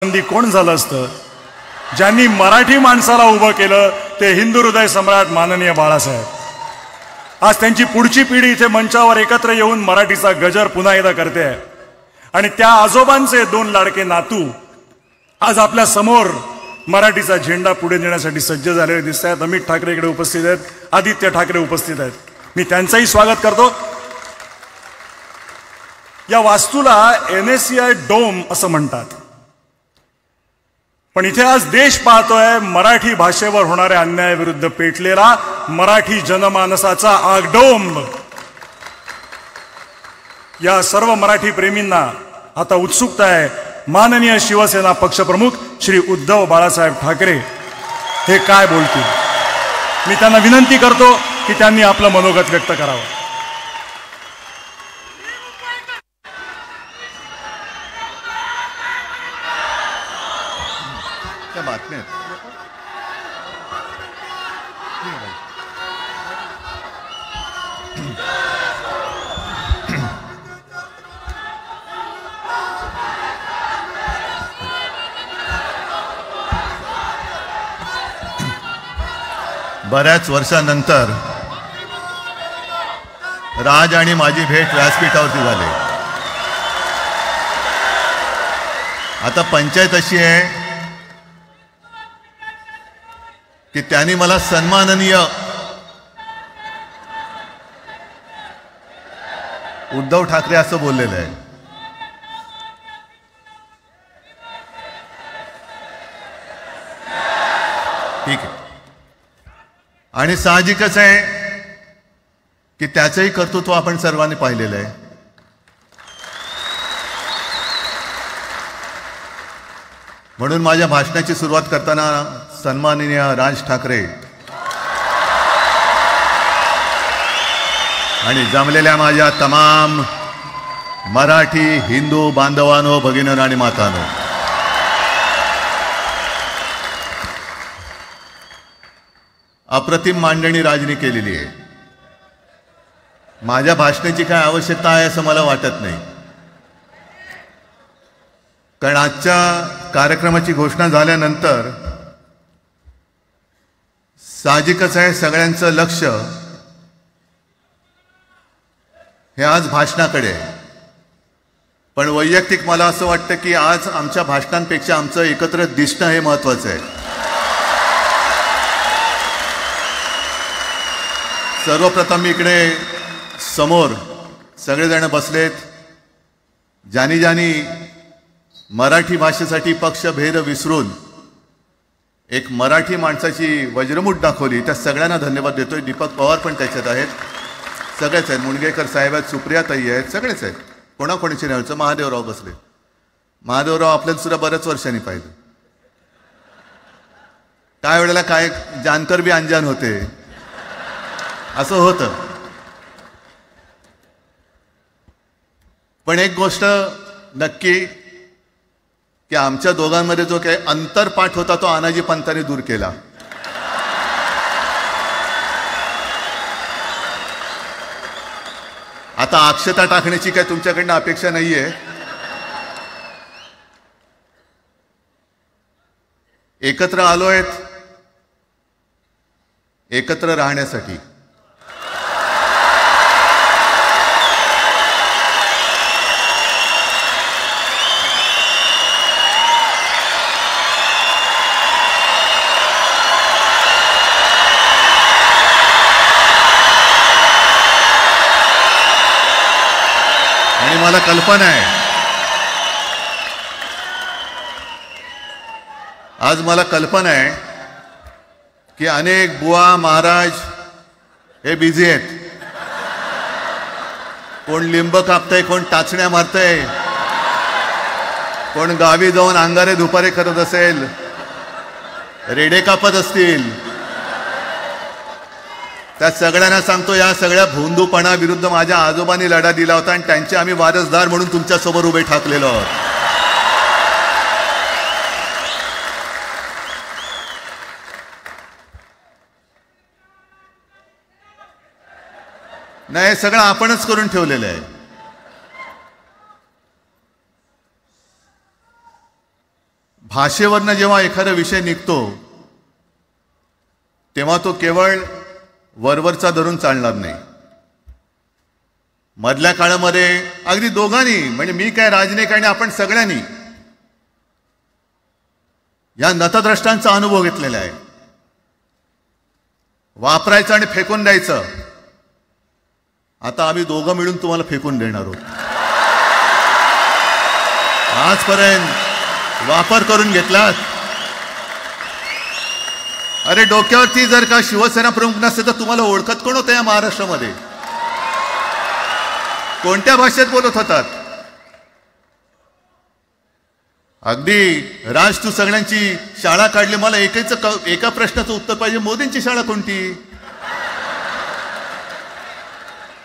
गांधी कोण झालं असतं? ज्यांनी मराठी माणसाला उभं केलं ते हिंदू हृदय सम्राट माननीय बाळासाहेब. आज त्यांची पुढची पिढी इथे मंचावर एकत्र येऊन मराठीचा गजर पुन्हा एकदा करते आहे. आणि त्या आजोबांचे दोन लाडके नातू आज आपल्या समोर मराठीचा झेंडा पुढे नेण्यासाठी सज्ज झालेले दिसत आहेत. अमित ठाकरे इकडे उपस्थित आहेत, आदित्य ठाकरे उपस्थित आहेत. मी त्यांचंही स्वागत करतो. या वास्तूला NSCI डोम असं म्हणतात, पण इथे आज देश पाहतोय मराठी भाषेवर होणाऱ्या अन्यायाविरुद्ध पेटलेला मराठी जनमानसाचा आगडोंब. या सर्व मराठी प्रेमींना आता उत्सुकता आहे माननीय शिवसेना पक्षप्रमुख श्री उद्धव बाळासाहेब ठाकरे हे काय बोलतील. मी त्यांना विनंती करतो की त्यांनी आपलं मनोगत व्यक्त करावं. बातम्या बऱ्याच वर्षांनंतर राज आणि माझी भेट व्यासपीठावरती झाली. आता पंचायत अशी आहे की त्यांनी मला सन्माननीय उद्धव ठाकरे असं बोललेलं आहे. ठीक आहे, आणि साहजिकच आहे की त्याचंही कर्तृत्व आपण सर्वांनी पाहिलेलं आहे. म्हणून माझ्या भाषणाची सुरुवात करताना सन्माननीय राज ठाकरे आणि जमलेल्या माझ्या तमाम मराठी हिंदू बांधवांनो, भगिनींनो आणि मातांनो, अप्रतिम मांडणी राजनी केलेली आहे. माझ्या भाषणाची काय आवश्यकता आहे असं मला वाटत नाही, कारण आजच्या कार्यक्रमाची घोषणा झाल्यानंतर साहजिकच आहे सगळ्यांचं लक्ष हे आज भाषणाकडे आहे. पण वैयक्तिक मला असं वाटतं की आज आमच्या भाषणांपेक्षा आमचं एकत्र दिसणं हे महत्त्वाचं आहे. सर्वप्रथम इकडे समोर सगळेजण बसलेत, ज्यांनी ज्यांनी मराठी भाषेसाठी पक्षभेद विसरून एक मराठी माणसाची वज्रमूठ दाखवली, त्या सगळ्यांना धन्यवाद देतोय. दीपक पवार पण त्याच्यात आहेत, सगळेच आहेत, मुणगेकर साहेब आहेत, सुप्रियाताई आहेत, सगळेच आहेत. कोणाकोणीची नाही. महादेवराव बसले. महादेवराव आपल्याला सुद्धा बऱ्याच वर्षांनी पाहिलं. काय वेळेला काय जानकर बी अंजान होते, असं होतं. पण एक गोष्ट नक्की की आमच्या दोघांमध्ये जो काही अंतरपाठ होता तो आनाजी पंतांनी दूर केला. आता अक्षता टाकण्याची काय तुमच्याकडनं अपेक्षा नाहीये. एकत्र आलोय एकत्र राहण्यासाठी. मला कल्पना आहे, आज मला कल्पना आहे की अनेक बुवा महाराज हे बिझी आहेत. कोण लिंब कापतंय, कोण टाचण्या मारतंय, कोण गावी जाऊन अंगारे दुपारे करत असेल, रेडे कापत असतील. त्या सगळ्यांना सांगतो, या सगळ्या भोंदूपणा विरुद्ध माझ्या आजोबांनी लढा दिला होता आणि त्यांचे आम्ही वारसदार म्हणून तुमच्या समोर उभे ठाकलेलो आहोत. नाही, सगळं आपणच करून ठेवलेलं आहे. भाषेवरनं जेव्हा एखादा विषय निघतो तेव्हा तो केवळ वरवरचा धरून चालणार नाही. मधल्या काळामध्ये अगदी दोघांनी, म्हणजे मी काय, राजनिक आणि आपण सगळ्यांनी या नतद्रष्टांचा अनुभव घेतलेला आहे. वापरायचं आणि फेकून द्यायचं. आता आम्ही दोघं मिळून तुम्हाला फेकून देणार आहोत. आजपर्यंत वापर करून घेतलात. अरे डोक्यावरती जर का शिवसेना प्रमुख नसते तर तुम्हाला ओळखत कोण होतं या महाराष्ट्रामध्ये? कोणत्या भाषेत बोलत होतात? अगदी राज, तू सगळ्यांची शाळा काढली. मला एका प्रश्नाचं उत्तर पाहिजे. मोदींची शाळा कोणती?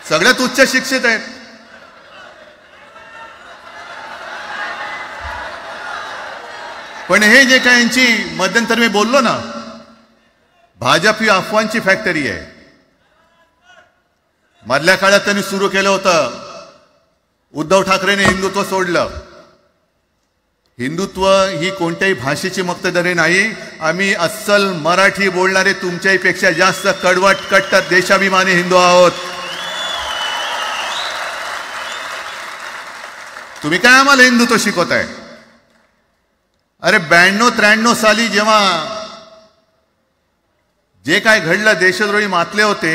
सगळ्यात उच्च शिक्षित आहेत. पण हे जे काय यांची, मध्यंतर मी बोललो ना, भाजप ही अफवांची फॅक्टरी आहे. मधल्या काळात त्यांनी सुरू केलं होतं. उद्धव ठाकरेने हिंदुत्व सोडलं. हिंदुत्व ही कोणत्याही भाषेची मक्तेदारी नाही. आम्ही अस्सल मराठी बोलणारे तुमच्याही पेक्षा जास्त कडवट, कट्टर, देशाभिमानी हिंदू आहोत. तुम्ही काय आम्हाला हिंदुत्व शिकवताय? अरे 92-93 साली जेव्हा जे काय घडलं, देशद्रोही मातले होते,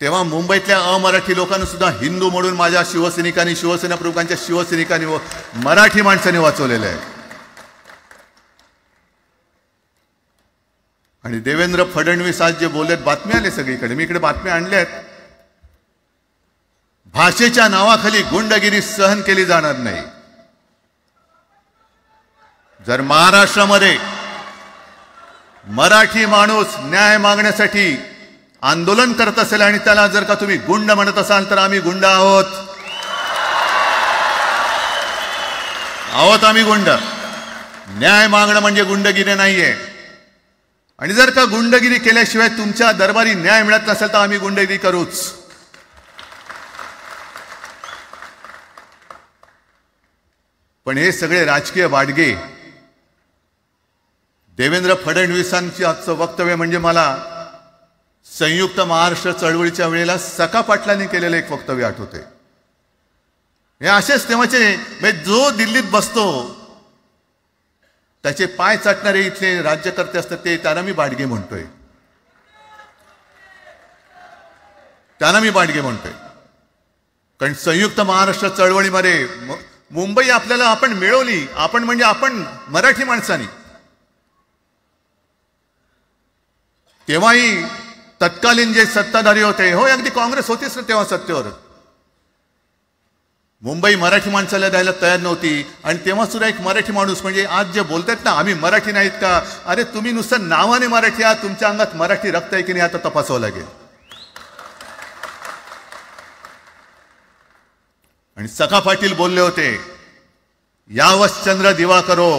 तेव्हा मुंबईतल्या अमराठी लोकांना सुद्धा हिंदू म्हणून माझ्या शिवसैनिकांनी, शिवसेना प्रमुखांच्या शिवसैनिकांनी व मराठी माणसांनी वाचवलेलं आहे. आणि देवेंद्र फडणवीस आज जे बोललेत, बातम्या आले सगळीकडे, मी इकडे बातम्या आणल्यात. भाषेच्या नावाखाली गुंडगिरी सहन केली जाणार नाही. जर महाराष्ट्रामध्ये मराठी माणूस न्याय मागण्यासाठी आंदोलन करत असेल आणि त्याला जर का तुम्ही गुंड म्हणत असाल तर आम्ही गुंड आहोत. आम्ही गुंड. न्याय मागणं म्हणजे गुंडगिरी नाहीये. आणि जर का गुंडगिरी केल्याशिवाय तुमच्या दरबारी न्याय मिळत नसेल तर आम्ही गुंडगिरी करूच. पण हे सगळे राजकीय बाडगे. देवेंद्र फडणवीसांची आजचं वक्तव्य म्हणजे मला संयुक्त महाराष्ट्र चळवळीच्या वेळेला सखा पाटलांनी केलेलं एक वक्तव्य आठवते. हे असेच तेव्हाचे, म्हणजे जो दिल्लीत बसतो त्याचे पाय चाटणारे इथले राज्यकर्ते असतात, ते त्यांना मी बाडगे म्हणतोय. कारण संयुक्त महाराष्ट्र चळवळीमध्ये मुंबई आपल्याला आपण मिळवली. आपण म्हणजे आपण मराठी माणसांनी. तेव्हाही तत्कालीन जे सत्ताधारी होते, हो अगदी काँग्रेस होतीच ना तेव्हा सत्तेवर, मुंबई मराठी माणसाला द्यायला तयार नव्हती. आणि तेव्हा सुद्धा एक मराठी माणूस, म्हणजे आज जे बोलतात ना आम्ही मराठी नाहीत का, अरे तुम्ही नुसतं नावाने मराठी आहात, तुमच्या अंगात मराठी रक्त आहे की नाही आता तपासावं लागेल. आणि सखा पाटील बोलले होते, यावश्चंद्र दिवाकरो